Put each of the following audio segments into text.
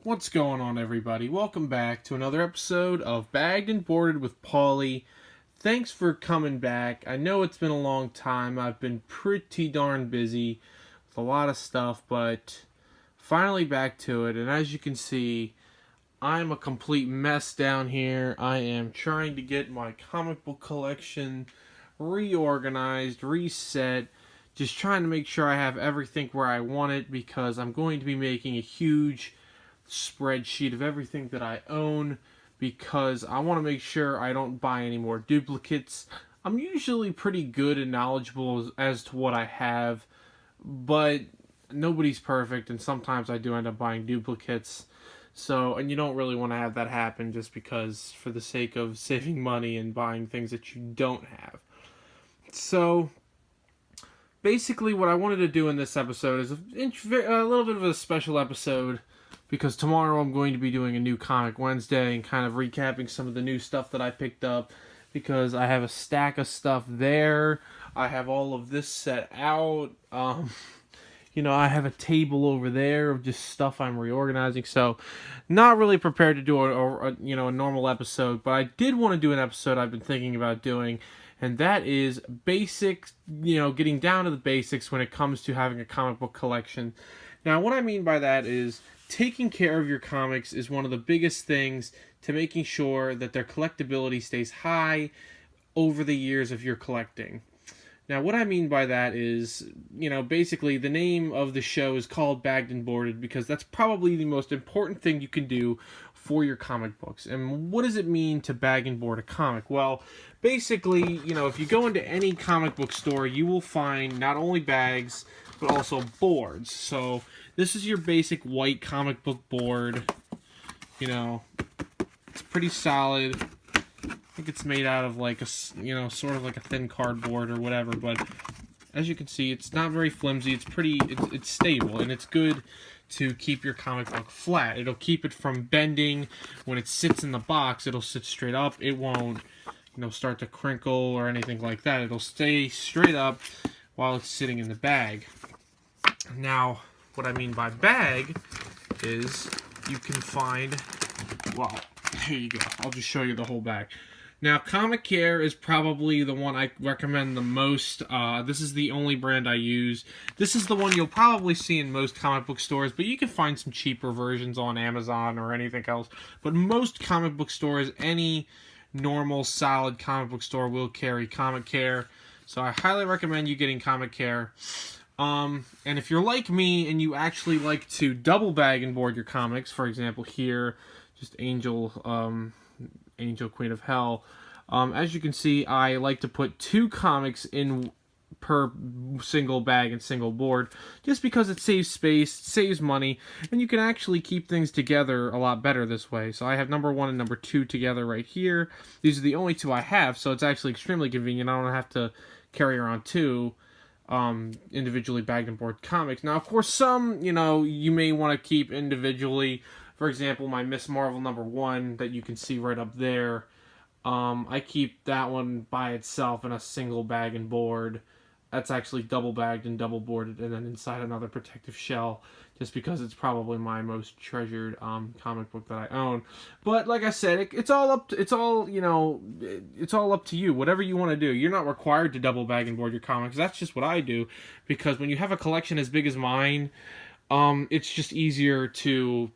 What's going on, everybody? Welcome back to another episode of Bagged and Boarded with Pauly. Thanks for coming back. I know it's been a long time. I've been pretty darn busy with a lot of stuff, but finally back to it. And as you can see, I'm a complete mess down here. I am trying to get my comic book collection reorganized, reset, just trying to make sure I have everything where I want it, because I'm going to be making a huge spreadsheet of everything that I own, because I want to make sure I don't buy any more duplicates. I'm usually pretty good and knowledgeable as to what I have, but nobody's perfect, and sometimes I do end up buying duplicates. So, and you don't really want to have that happen, just because for the sake of saving money and buying things that you don't have. So basically what I wanted to do in this episode is a little bit of a special episode, because tomorrow I'm going to be doing a new Comic Wednesday and kind of recapping some of the new stuff that I picked up, because I have a stack of stuff there. I have all of this set out. I have a table over there of just stuff I'm reorganizing. So not really prepared to do a normal episode, but I did want to do an episode I've been thinking about doing, and that is basics, getting down to the basics when it comes to having a comic book collection. Now, what I mean by that is taking care of your comics is one of the biggest things to making sure that their collectability stays high over the years of your collecting. Now, what I mean by that is, basically the name of the show is called Bagged and Boarded, because that's probably the most important thing you can do for your comic books. And what does it mean to bag and board a comic? Well, basically, if you go into any comic book store, you will find not only bags, but also boards. So this is your basic white comic book board. It's pretty solid. I think it's made out of like a, sort of like a thin cardboard or whatever, but as you can see, it's not very flimsy. It's stable, and it's good to keep your comic book flat. It'll keep it from bending. When it sits in the box, it'll sit straight up. It won't, start to crinkle or anything like that. It'll stay straight up while it's sitting in the bag. Now, what I mean by bag is you can find, well, here you go. I'll just show you the whole bag. Now, Comic Care is probably the one I recommend the most. This is the only brand I use. This is the one you'll probably see in most comic book stores, but you can find some cheaper versions on Amazon or anything else. But most comic book stores, any normal, solid comic book store will carry Comic Care. So I highly recommend you getting Comic Care. And if you're like me and you actually like to double bag and board your comics, for example here, just Angel Queen of Hell. As you can see, I like to put 2 comics in per single bag and single board, just because it saves space, saves money, and you can actually keep things together a lot better this way. So I have number 1 and number 2 together right here. These are the only 2 I have, so it's actually extremely convenient. I don't have to carry around 2 individually bagged and board comics. Now, of course, some, you may want to keep individually. For example, my Miss Marvel number 1 that you can see right up there, I keep that one by itself in a single bag and board. That's actually double bagged and double boarded, and then inside another protective shell, just because it's probably my most treasured comic book that I own. But like I said, it's all up to you. Whatever you want to do. You're not required to double bag and board your comics. That's just what I do, because when you have a collection as big as mine, it's just easier to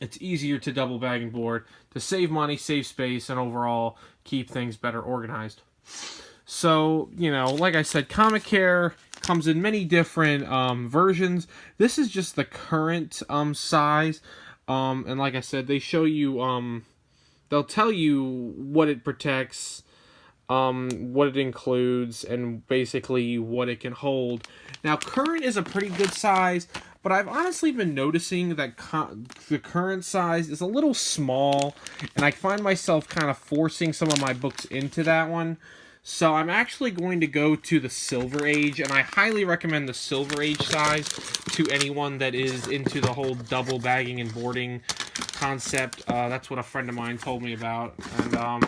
double bag and board, to save money, save space, and overall keep things better organized. So, like I said, Comic Care comes in many different versions. This is just the current size. And like I said, they show you, they'll tell you what it protects, what it includes, and basically what it can hold. Now, current is a pretty good size, but I've honestly been noticing that the current size is a little small, and I find myself kind of forcing some of my books into that one. So I'm actually going to go to the Silver Age, and I highly recommend the Silver Age size to anyone that is into the whole double bagging and boarding concept. That's what a friend of mine told me about, and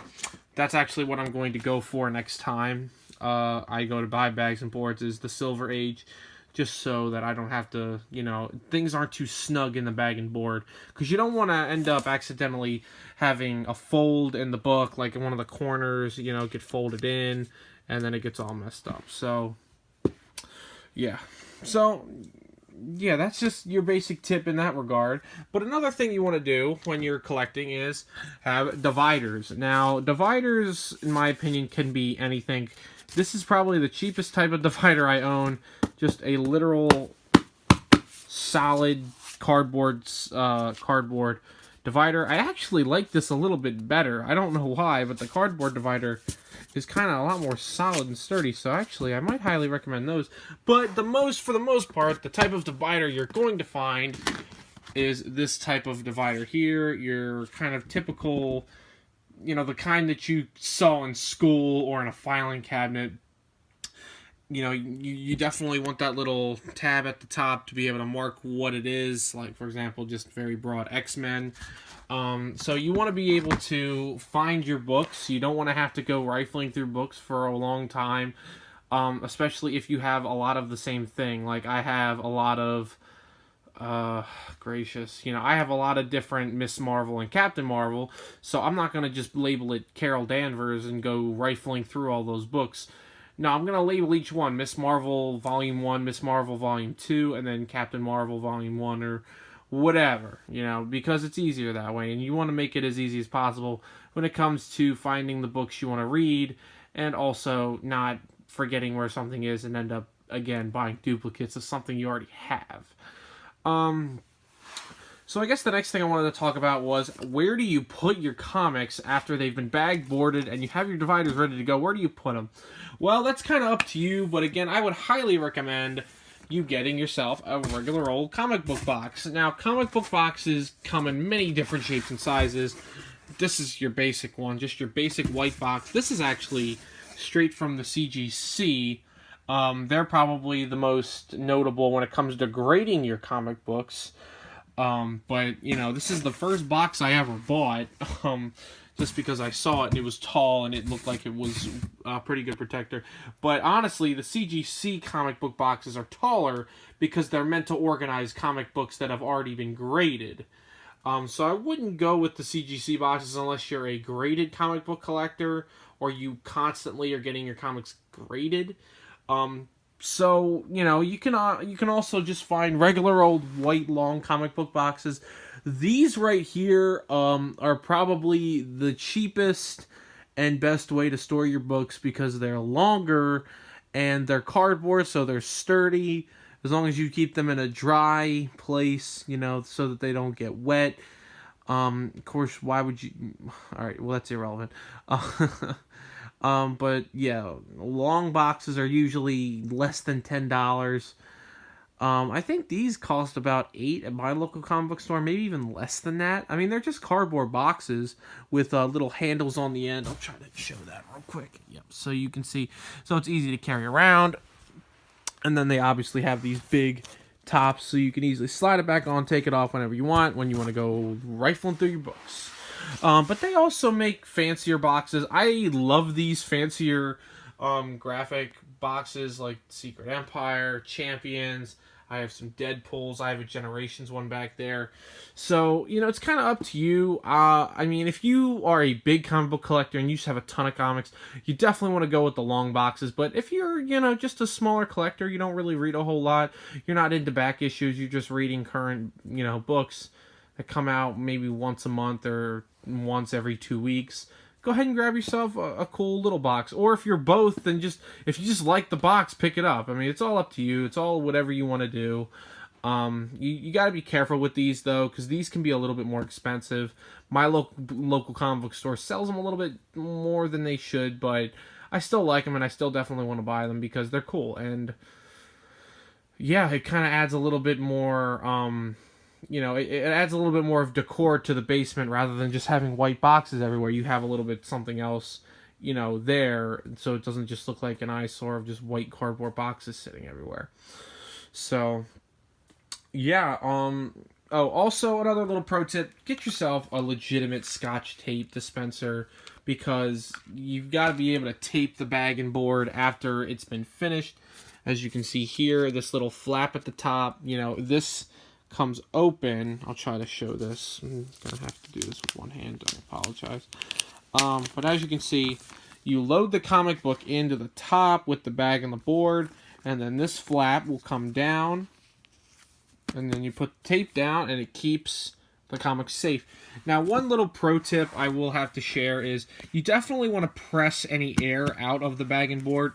that's actually what I'm going to go for next time I go to buy bags and boards, is the Silver Age. just so that I don't have to, things aren't too snug in the bag and board. Because you don't want to end up accidentally having a fold in the book, like in one of the corners, get folded in, and then it gets all messed up. So, yeah. So, yeah, that's just your basic tip in that regard. But another thing you want to do when you're collecting is have dividers. Now, dividers, in my opinion, can be anything. This is probably the cheapest type of divider I own. Just a literal solid cardboard divider. I actually like this a little bit better. I don't know why, but the cardboard divider is kind of a lot more solid and sturdy. So actually, I might highly recommend those. But for the most part, the type of divider you're going to find is this type of divider here. Your kind of typical, the kind that you saw in school or in a filing cabinet. You definitely want that little tab at the top to be able to mark what it is. Like, for example, just very broad X-Men. So you want to be able to find your books. You don't want to have to go rifling through books for a long time, especially if you have a lot of the same thing. Like, I have a lot of, I have a lot of different Miss Marvel and Captain Marvel, so I'm not going to just label it Carol Danvers and go rifling through all those books. No, I'm going to label each one Miss Marvel Volume 1, Miss Marvel Volume 2, and then Captain Marvel Volume 1 or whatever, because it's easier that way. And you want to make it as easy as possible when it comes to finding the books you want to read and also not forgetting where something is and end up, again, buying duplicates of something you already have. So I guess the next thing I wanted to talk about was, where do you put your comics after they've been bag boarded and you have your dividers ready to go? Where do you put them? Well, that's kind of up to you, but again, I would highly recommend you getting yourself a regular old comic book box. Now, comic book boxes come in many different shapes and sizes. This is your basic one, just your basic white box. This is actually straight from the CGC. They're probably the most notable when it comes to grading your comic books. But, this is the first box I ever bought, just because I saw it and it was tall and it looked like it was a pretty good protector. But honestly, the CGC comic book boxes are taller because they're meant to organize comic books that have already been graded. So I wouldn't go with the CGC boxes unless you're a graded comic book collector or you constantly are getting your comics graded. So, you can also just find regular old white long comic book boxes. These right here are probably the cheapest and best way to store your books because they're longer and they're cardboard, so they're sturdy. As long as you keep them in a dry place, so that they don't get wet. Of course, why would you... All right, well, that's irrelevant. But yeah, long boxes are usually less than $10. I think these cost about $8 at my local comic book store, maybe even less than that. I mean, they're just cardboard boxes with little handles on the end. I'll try to show that real quick. Yep, so you can see. So it's easy to carry around. And then they obviously have these big tops, so you can easily slide it back on, take it off whenever you want, when you want to go rifling through your books. But they also make fancier boxes. I love these fancier graphic boxes like Secret Empire, Champions. I have some Deadpools. I have a Generations one back there. So, it's kind of up to you. I mean, if you are a big comic book collector and you just have a ton of comics, you definitely want to go with the long boxes. But if you're, just a smaller collector, you don't really read a whole lot, you're not into back issues, you're just reading current, books that come out maybe once a month or once every 2 weeks, go ahead and grab yourself a cool little box. Or if you're both, then if you just like the box, pick it up. I mean, it's all up to you. It's all whatever you want to do. You got to be careful with these, though, because these can be a little bit more expensive. My local comic book store sells them a little bit more than they should, but I still like them, and I still definitely want to buy them because they're cool. And, yeah, it kind of adds a little bit more... it adds a little bit more of decor to the basement rather than just having white boxes everywhere. You have a little bit something else, there, so it doesn't just look like an eyesore of just white cardboard boxes sitting everywhere. So, yeah, also another little pro tip, get yourself a legitimate Scotch tape dispenser because you've got to be able to tape the bag and board after it's been finished. As you can see here, this little flap at the top, this comes open. I'll try to show this. I'm going to have to do this with one hand. I apologize. But as you can see, you load the comic book into the top with the bag and the board, and then this flap will come down, and then you put the tape down, and it keeps the comics safe. Now, one little pro tip I will have to share is you definitely want to press any air out of the bag and board.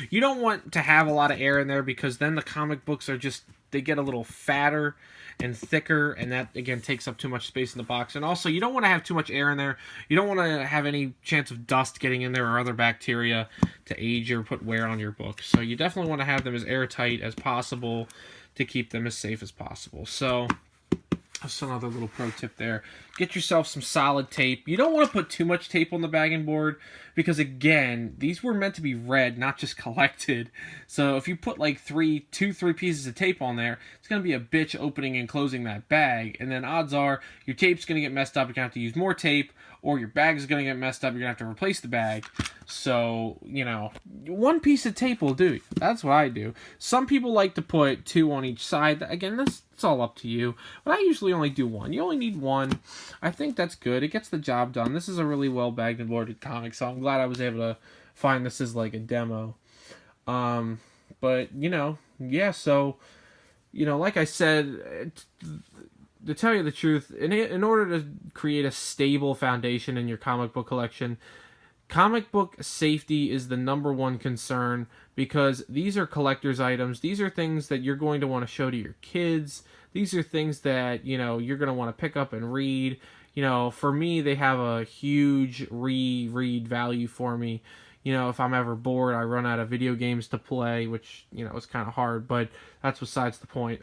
You don't want to have a lot of air in there, because then the comic books they get a little fatter and thicker, and that again takes up too much space in the box. And also, you don't want to have too much air in there. You don't want to have any chance of dust getting in there or other bacteria to age or put wear on your book. So you definitely want to have them as airtight as possible to keep them as safe as possible. So that's another little pro tip there. Get yourself some solid tape. You don't want to put too much tape on the bag and board, because again, these were meant to be read, not just collected. So if you put like three pieces of tape on there, it's going to be a bitch opening and closing that bag. And then odds are your tape's going to get messed up. You're going to have to use more tape, or your bag is going to get messed up. You're going to have to replace the bag. So, one piece of tape will do. That's what I do. Some people like to put 2 on each side. Again, it's all up to you. But I usually only do 1. You only need 1. I think that's good. It gets the job done. This is a really well bagged and boarded comic, so I'm glad I was able to find this as like a demo. But, yeah, so, like I said, to tell you the truth, in order to create a stable foundation in your comic book collection, comic book safety is the #1 concern, because these are collector's items. These are things that you're going to want to show to your kids. These are things that, you're going to want to pick up and read. For me, they have a huge reread value for me. If I'm ever bored, I run out of video games to play, which, is kind of hard, but that's besides the point.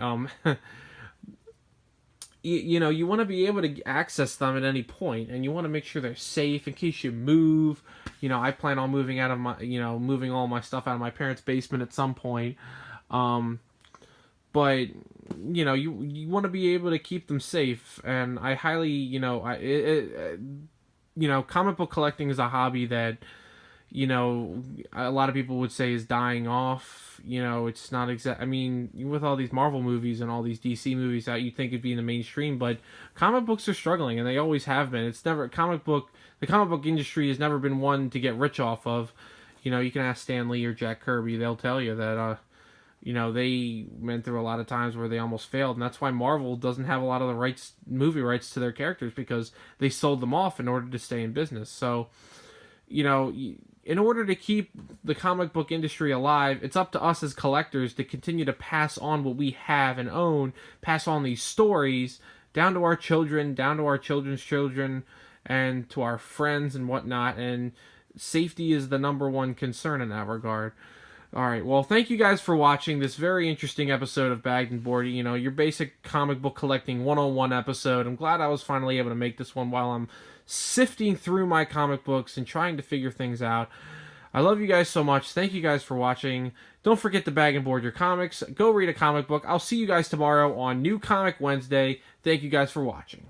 You want to be able to access them at any point, and you want to make sure they're safe in case you move. I plan on moving out of moving all my stuff out of my parents' basement at some point. But you want to be able to keep them safe, and I highly, comic book collecting is a hobby that, a lot of people would say is dying off. It's not exact. I mean, with all these Marvel movies and all these DC movies out, you'd think it'd be in the mainstream, but comic books are struggling, and they always have been. The comic book industry has never been one to get rich off of. You can ask Stan Lee or Jack Kirby; they'll tell you that. They went through a lot of times where they almost failed, and that's why Marvel doesn't have a lot of the movie rights to their characters, because they sold them off in order to stay in business. So, in order to keep the comic book industry alive, it's up to us as collectors to continue to pass on what we have and own, pass on these stories down to our children, down to our children's children, and to our friends and whatnot, and safety is the #1 concern in that regard. Alright, well, thank you guys for watching this very interesting episode of Bagged and Boarded, your basic comic book collecting 101 episode. I'm glad I was finally able to make this one while I'm sifting through my comic books and trying to figure things out. I love you guys so much. Thank you guys for watching. Don't forget to bag and board your comics. Go read a comic book. I'll see you guys tomorrow on New Comic Wednesday. Thank you guys for watching.